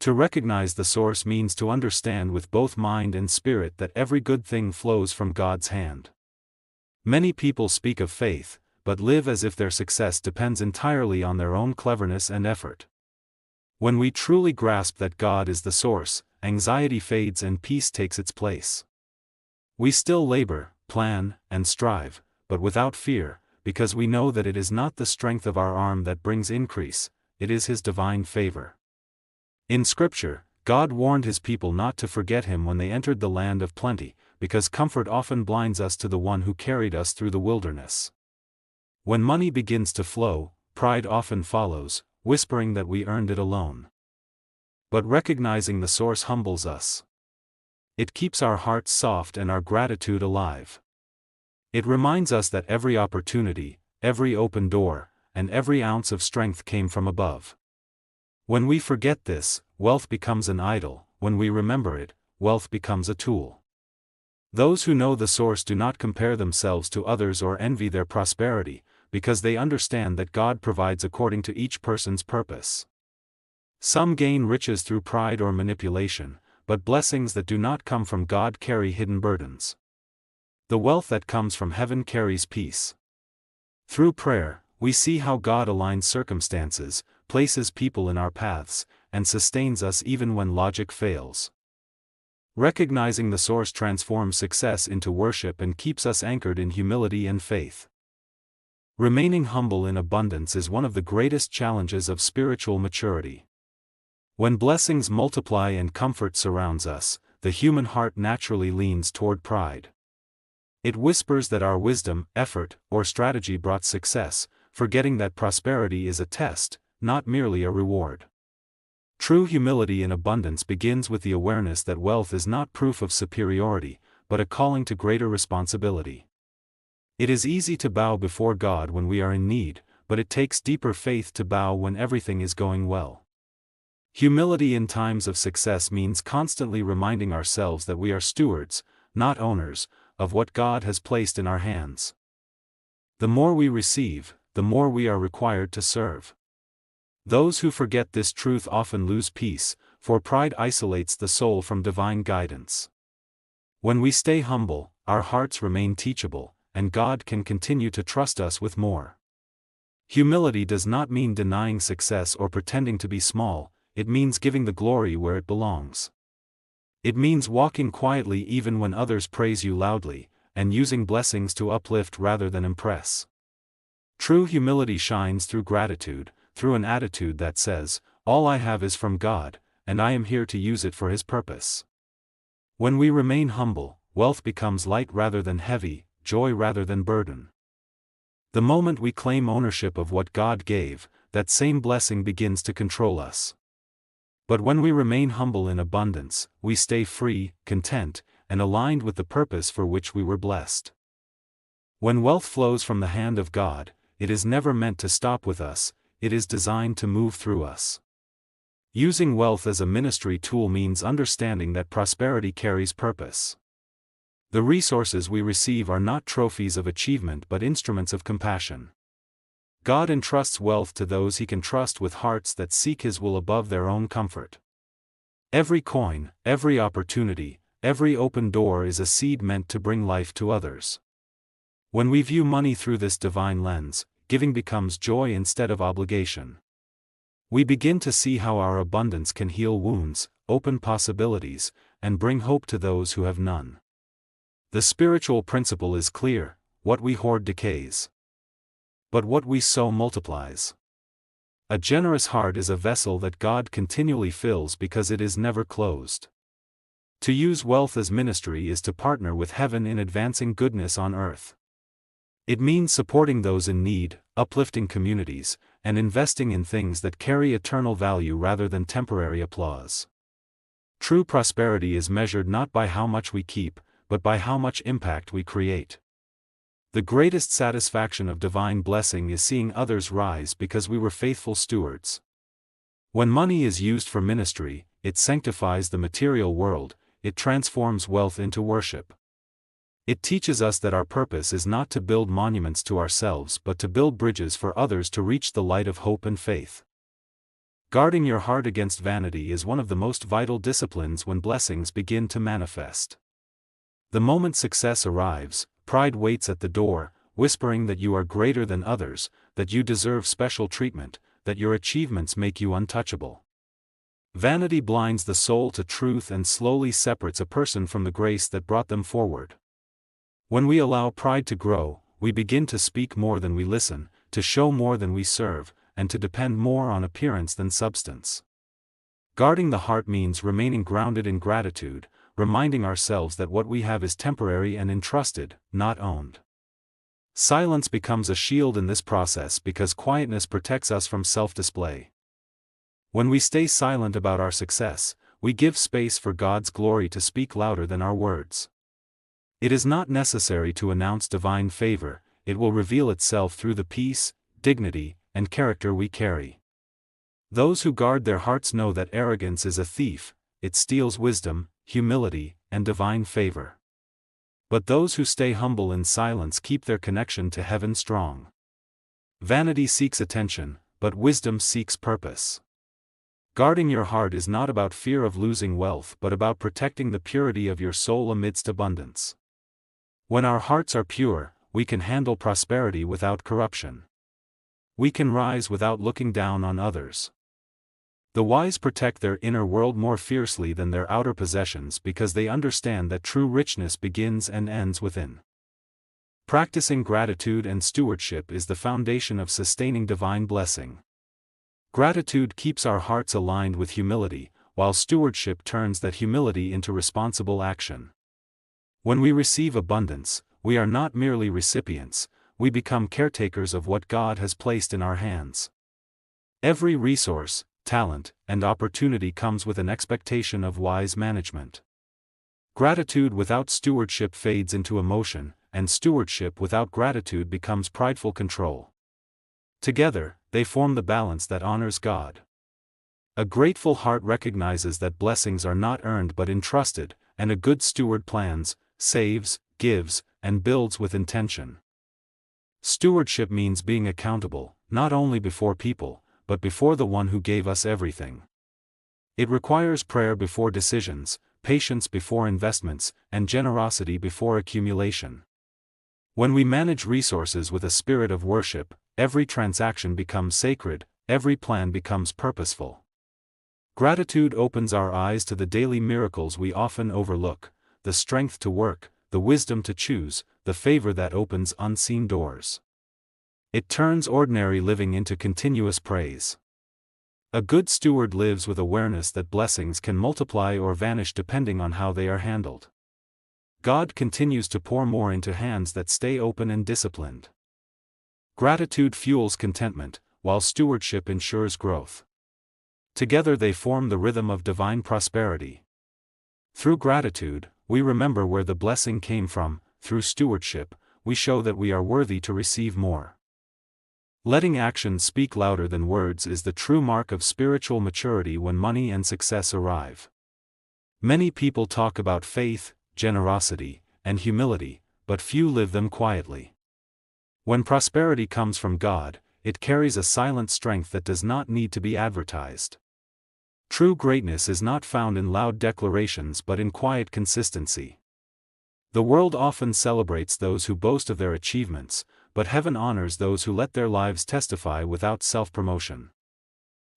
To recognize the source means to understand with both mind and spirit that every good thing flows from God's hand. Many people speak of faith, but live as if their success depends entirely on their own cleverness and effort. When we truly grasp that God is the source, anxiety fades and peace takes its place. We still labor, plan, and strive, but without fear, because we know that it is not the strength of our arm that brings increase, it is His divine favor. In Scripture, God warned His people not to forget Him when they entered the land of plenty, because comfort often blinds us to the one who carried us through the wilderness. When money begins to flow, pride often follows, whispering that we earned it alone. But recognizing the source humbles us. It keeps our hearts soft and our gratitude alive. It reminds us that every opportunity, every open door, and every ounce of strength came from above. When we forget this, wealth becomes an idol. When we remember it, wealth becomes a tool. Those who know the source do not compare themselves to others or envy their prosperity, because they understand that God provides according to each person's purpose. Some gain riches through pride or manipulation, but blessings that do not come from God carry hidden burdens. The wealth that comes from heaven carries peace. Through prayer, we see how God aligns circumstances, places people in our paths, and sustains us even when logic fails. Recognizing the source transforms success into worship and keeps us anchored in humility and faith. Remaining humble in abundance is one of the greatest challenges of spiritual maturity. When blessings multiply and comfort surrounds us, the human heart naturally leans toward pride. It whispers that our wisdom, effort, or strategy brought success, forgetting that prosperity is a test, not merely a reward. True humility in abundance begins with the awareness that wealth is not proof of superiority, but a calling to greater responsibility. It is easy to bow before God when we are in need, but it takes deeper faith to bow when everything is going well. Humility in times of success means constantly reminding ourselves that we are stewards, not owners, of what God has placed in our hands. The more we receive, the more we are required to serve. Those who forget this truth often lose peace, for pride isolates the soul from divine guidance. When we stay humble, our hearts remain teachable, and God can continue to trust us with more. Humility does not mean denying success or pretending to be small, it means giving the glory where it belongs. It means walking quietly even when others praise you loudly, and using blessings to uplift rather than impress. True humility shines through gratitude, through an attitude that says, "All I have is from God, and I am here to use it for His purpose." When we remain humble, wealth becomes light rather than heavy, joy rather than burden. The moment we claim ownership of what God gave, that same blessing begins to control us. But when we remain humble in abundance, we stay free, content, and aligned with the purpose for which we were blessed. When wealth flows from the hand of God, it is never meant to stop with us, it is designed to move through us. Using wealth as a ministry tool means understanding that prosperity carries purpose. The resources we receive are not trophies of achievement but instruments of compassion. God entrusts wealth to those He can trust with hearts that seek His will above their own comfort. Every coin, every opportunity, every open door is a seed meant to bring life to others. When we view money through this divine lens, giving becomes joy instead of obligation. We begin to see how our abundance can heal wounds, open possibilities, and bring hope to those who have none. The spiritual principle is clear: what we hoard decays, but what we sow multiplies. A generous heart is a vessel that God continually fills because it is never closed. To use wealth as ministry is to partner with heaven in advancing goodness on earth. It means supporting those in need, uplifting communities, and investing in things that carry eternal value rather than temporary applause. True prosperity is measured not by how much we keep, but by how much impact we create. The greatest satisfaction of divine blessing is seeing others rise because we were faithful stewards. When money is used for ministry, it sanctifies the material world, it transforms wealth into worship. It teaches us that our purpose is not to build monuments to ourselves but to build bridges for others to reach the light of hope and faith. Guarding your heart against vanity is one of the most vital disciplines when blessings begin to manifest. The moment success arrives, pride waits at the door, whispering that you are greater than others, that you deserve special treatment, that your achievements make you untouchable. Vanity blinds the soul to truth and slowly separates a person from the grace that brought them forward. When we allow pride to grow, we begin to speak more than we listen, to show more than we serve, and to depend more on appearance than substance. Guarding the heart means remaining grounded in gratitude, reminding ourselves that what we have is temporary and entrusted, not owned. Silence becomes a shield in this process because quietness protects us from self-display. When we stay silent about our success, we give space for God's glory to speak louder than our words. It is not necessary to announce divine favor, it will reveal itself through the peace, dignity, and character we carry. Those who guard their hearts know that arrogance is a thief, it steals wisdom, humility, and divine favor. But those who stay humble in silence keep their connection to heaven strong. Vanity seeks attention, but wisdom seeks purpose. Guarding your heart is not about fear of losing wealth but about protecting the purity of your soul amidst abundance. When our hearts are pure, we can handle prosperity without corruption. We can rise without looking down on others. The wise protect their inner world more fiercely than their outer possessions because they understand that true richness begins and ends within. Practicing gratitude and stewardship is the foundation of sustaining divine blessing. Gratitude keeps our hearts aligned with humility, while stewardship turns that humility into responsible action. When we receive abundance, we are not merely recipients, we become caretakers of what God has placed in our hands. Every resource, talent, and opportunity comes with an expectation of wise management. Gratitude without stewardship fades into emotion, and stewardship without gratitude becomes prideful control. Together, they form the balance that honors God. A grateful heart recognizes that blessings are not earned but entrusted, and a good steward plans, saves, gives, and builds with intention. Stewardship means being accountable, not only before people, but before the one who gave us everything. It requires prayer before decisions, patience before investments, and generosity before accumulation. When we manage resources with a spirit of worship, every transaction becomes sacred, every plan becomes purposeful. Gratitude opens our eyes to the daily miracles we often overlook, the strength to work, the wisdom to choose, the favor that opens unseen doors. It turns ordinary living into continuous praise. A good steward lives with awareness that blessings can multiply or vanish depending on how they are handled. God continues to pour more into hands that stay open and disciplined. Gratitude fuels contentment, while stewardship ensures growth. Together they form the rhythm of divine prosperity. Through gratitude, we remember where the blessing came from. Through stewardship, we show that we are worthy to receive more. Letting actions speak louder than words is the true mark of spiritual maturity when money and success arrive. Many people talk about faith, generosity, and humility, but few live them quietly. When prosperity comes from God, it carries a silent strength that does not need to be advertised. True greatness is not found in loud declarations but in quiet consistency. The world often celebrates those who boast of their achievements, but heaven honors those who let their lives testify without self-promotion.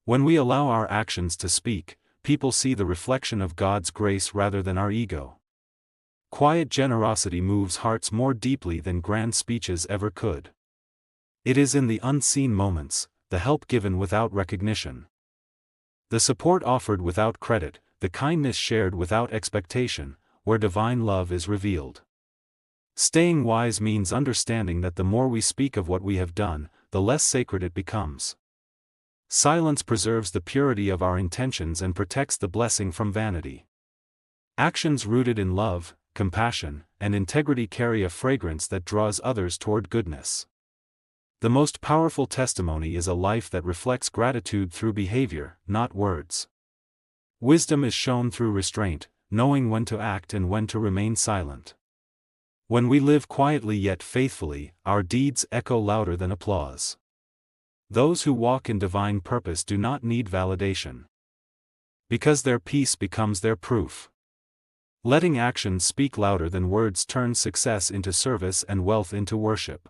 When we allow our actions to speak, people see the reflection of God's grace rather than our ego. Quiet generosity moves hearts more deeply than grand speeches ever could. It is in the unseen moments, the help given without recognition, the support offered without credit, the kindness shared without expectation, where divine love is revealed. Staying wise means understanding that the more we speak of what we have done, the less sacred it becomes. Silence preserves the purity of our intentions and protects the blessing from vanity. Actions rooted in love, compassion, and integrity carry a fragrance that draws others toward goodness. The most powerful testimony is a life that reflects gratitude through behavior, not words. Wisdom is shown through restraint, knowing when to act and when to remain silent. When we live quietly yet faithfully, our deeds echo louder than applause. Those who walk in divine purpose do not need validation, because their peace becomes their proof. Letting actions speak louder than words turns success into service and wealth into worship.